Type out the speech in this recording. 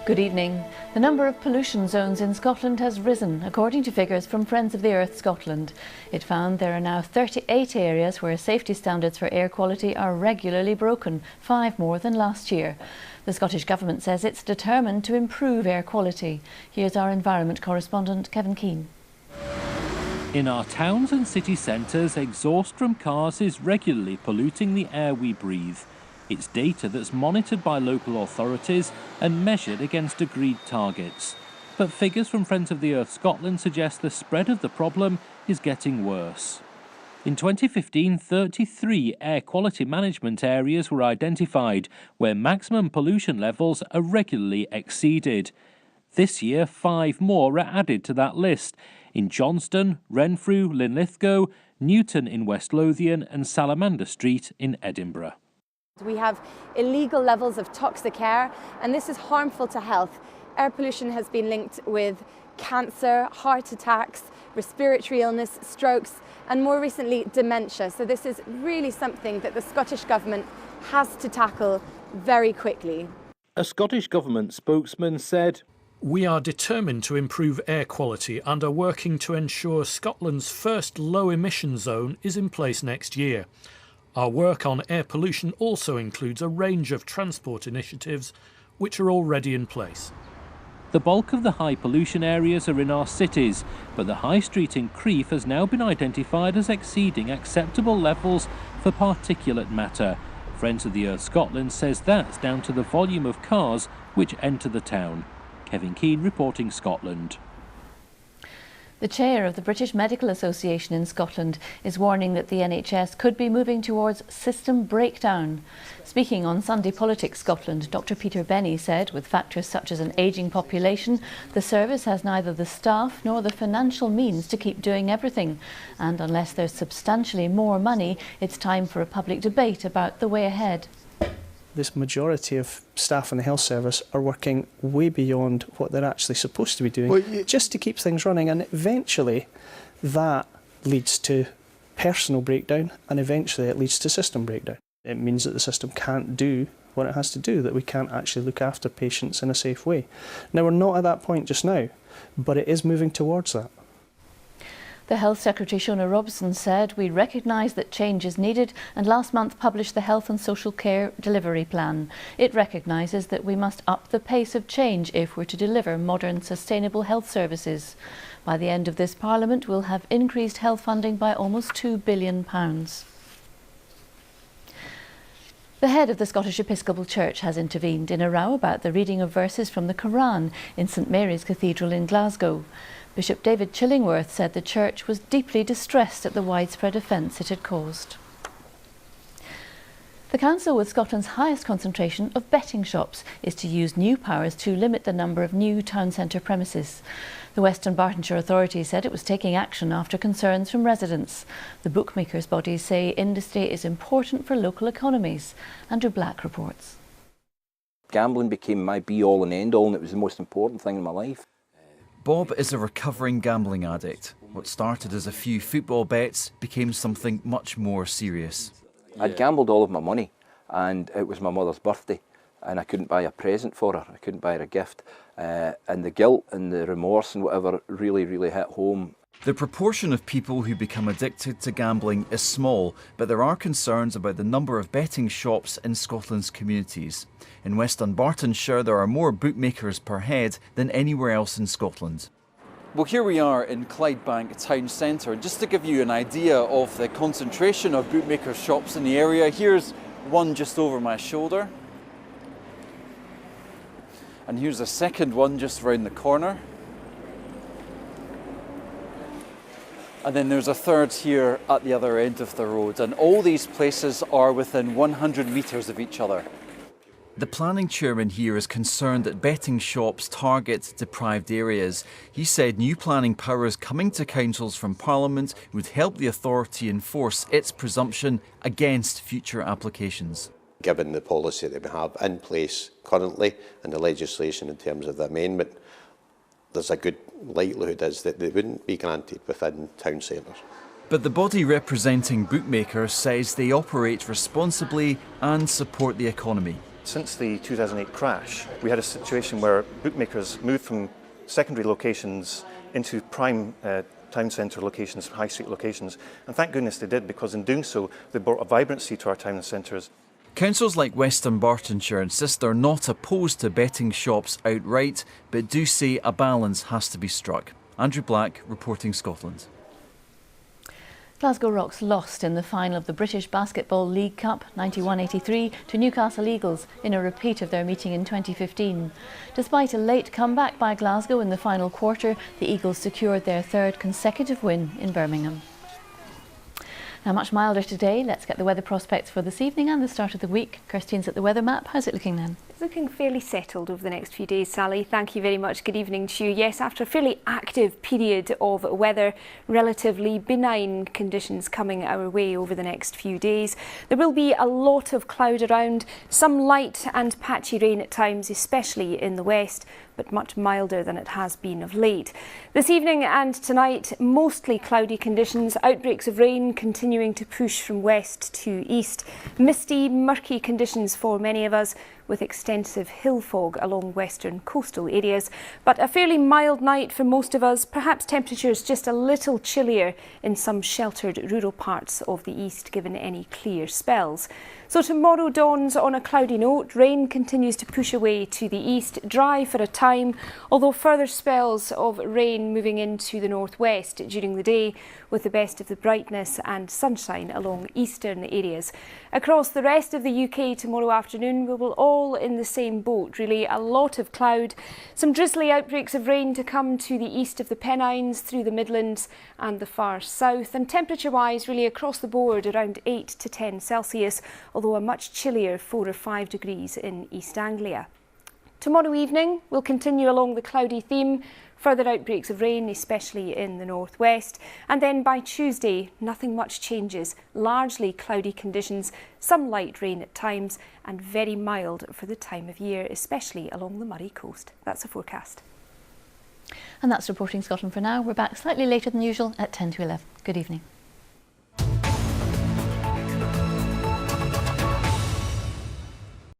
Good evening. The number of pollution zones in Scotland has risen, according to figures from Friends of the Earth Scotland. It found there are now 38 areas where safety standards for air quality are regularly broken, 5 more than last year. The Scottish Government says it's determined to improve air quality. Here's our environment correspondent, Kevin Keane. In our towns and city centres, exhaust from cars is regularly polluting the air we breathe. It's data that's monitored by local authorities and measured against agreed targets. But figures from Friends of the Earth Scotland suggest the spread of the problem is getting worse. In 2015, 33 air quality management areas were identified where maximum pollution levels are regularly exceeded. This year, 5 more are added to that list in Johnston, Renfrew, Linlithgow, Newton in West Lothian and Salamander Street in Edinburgh. We have illegal levels of toxic air, and this is harmful to health. Air pollution has been linked with cancer, heart attacks, respiratory illness, strokes, and more recently, dementia. So this is really something that the Scottish Government has to tackle very quickly. A Scottish Government spokesman said, "We are determined to improve air quality and are working to ensure Scotland's first low-emission zone is in place next year. Our work on air pollution also includes a range of transport initiatives which are already in place." The bulk of the high pollution areas are in our cities, but the High Street in Crieff has now been identified as exceeding acceptable levels for particulate matter. Friends of the Earth Scotland says that's down to the volume of cars which enter the town. Kevin Keane reporting Scotland. The chair of the British Medical Association in Scotland is warning that the NHS could be moving towards system breakdown. Speaking on Sunday Politics Scotland, Dr Peter Benny said with factors such as an ageing population, the service has neither the staff nor the financial means to keep doing everything. And unless there's substantially more money, it's time for a public debate about the way ahead. This majority of staff in the health service are working way beyond what they're actually supposed to be doing, just to keep things running, and eventually that leads to personal breakdown, and eventually it leads to system breakdown. It means that the system can't do what it has to do, that we can't actually look after patients in a safe way. Now, we're not at that point just now, but it is moving towards that. The Health Secretary Shona Robson said we recognise that change is needed and last month published the Health and Social Care Delivery Plan. It recognises that we must up the pace of change if we're to deliver modern, sustainable health services. By the end of this Parliament, we'll have increased health funding by almost £2 billion. The head of the Scottish Episcopal Church has intervened in a row about the reading of verses from the Quran in St Mary's Cathedral in Glasgow. Bishop David Chillingworth said the church was deeply distressed at the widespread offence it had caused. The council with Scotland's highest concentration of betting shops is to use new powers to limit the number of new town centre premises. The Western Bartonshire Authority said it was taking action after concerns from residents. The bookmakers' bodies say industry is important for local economies. Andrew Black reports. Gambling became my be-all and end-all, and it was the most important thing in my life. Bob is a recovering gambling addict. What started as a few football bets became something much more serious. I'd gambled all of my money, and it was my mother's birthday, and I couldn't buy a present for her, I couldn't buy her a gift, and the guilt and the remorse and whatever really hit home. The proportion of people who become addicted to gambling is small, but there are concerns about the number of betting shops in Scotland's communities. In West Dunbartonshire, there are more bookmakers per head than anywhere else in Scotland. Well, here we are in Clydebank town centre. Just to give you an idea of the concentration of bookmaker shops in the area, here's one just over my shoulder. And here's a second one just round the corner. And then there's a third here at the other end of the road. And all these places are within 100 metres of each other. The planning chairman here is concerned that betting shops target deprived areas. He said new planning powers coming to councils from Parliament would help the authority enforce its presumption against future applications. Given the policy that we have in place currently and the legislation in terms of the amendment, there's a good likelihood is that they wouldn't be granted within town centres. But the body representing bookmakers says they operate responsibly and support the economy. Since the 2008 crash, we had a situation where bookmakers moved from secondary locations into prime town centre locations, high street locations, and thank goodness they did, because in doing so they brought a vibrancy to our town centres. Councils like West Dunbartonshire insist they're not opposed to betting shops outright, but do say a balance has to be struck. Andrew Black, reporting Scotland. Glasgow Rocks lost in the final of the British Basketball League Cup 91-83 to Newcastle Eagles in a repeat of their meeting in 2015. Despite a late comeback by Glasgow in the final quarter, the Eagles secured their third consecutive win in Birmingham. Now, much milder today. Let's get the weather prospects for this evening and the start of the week. Kirstine's at the weather map. How's it looking then? It's looking fairly settled over the next few days, Sally. Thank you very much. Good evening to you. Yes, after a fairly active period of weather, relatively benign conditions coming our way over the next few days. There will be a lot of cloud around, some light and patchy rain at times, especially in the west, but much milder than it has been of late. This evening and tonight, mostly cloudy conditions, outbreaks of rain continuing to push from west to east. Misty, murky conditions for many of us, with extensive hill fog along western coastal areas. But a fairly mild night for most of us, perhaps temperatures just a little chillier in some sheltered rural parts of the east, given any clear spells. So tomorrow dawns on a cloudy note. Rain continues to push away to the east, dry for a time, although further spells of rain moving into the northwest during the day, with the best of the brightness and sunshine along eastern areas. Across the rest of the UK tomorrow afternoon, we will all in the same boat, really. A lot of cloud, some drizzly outbreaks of rain to come to the east of the Pennines, through the Midlands and the far south, and temperature-wise, really across the board, around 8 to 10 Celsius, although a much chillier 4 or 5 degrees in East Anglia. Tomorrow evening, we'll continue along the cloudy theme. Further outbreaks of rain, especially in the northwest. And then by Tuesday, nothing much changes. Largely cloudy conditions, some light rain at times, and very mild for the time of year, especially along the Murray coast. That's a forecast. And that's Reporting Scotland for now. We're back slightly later than usual at 10 to 11. Good evening.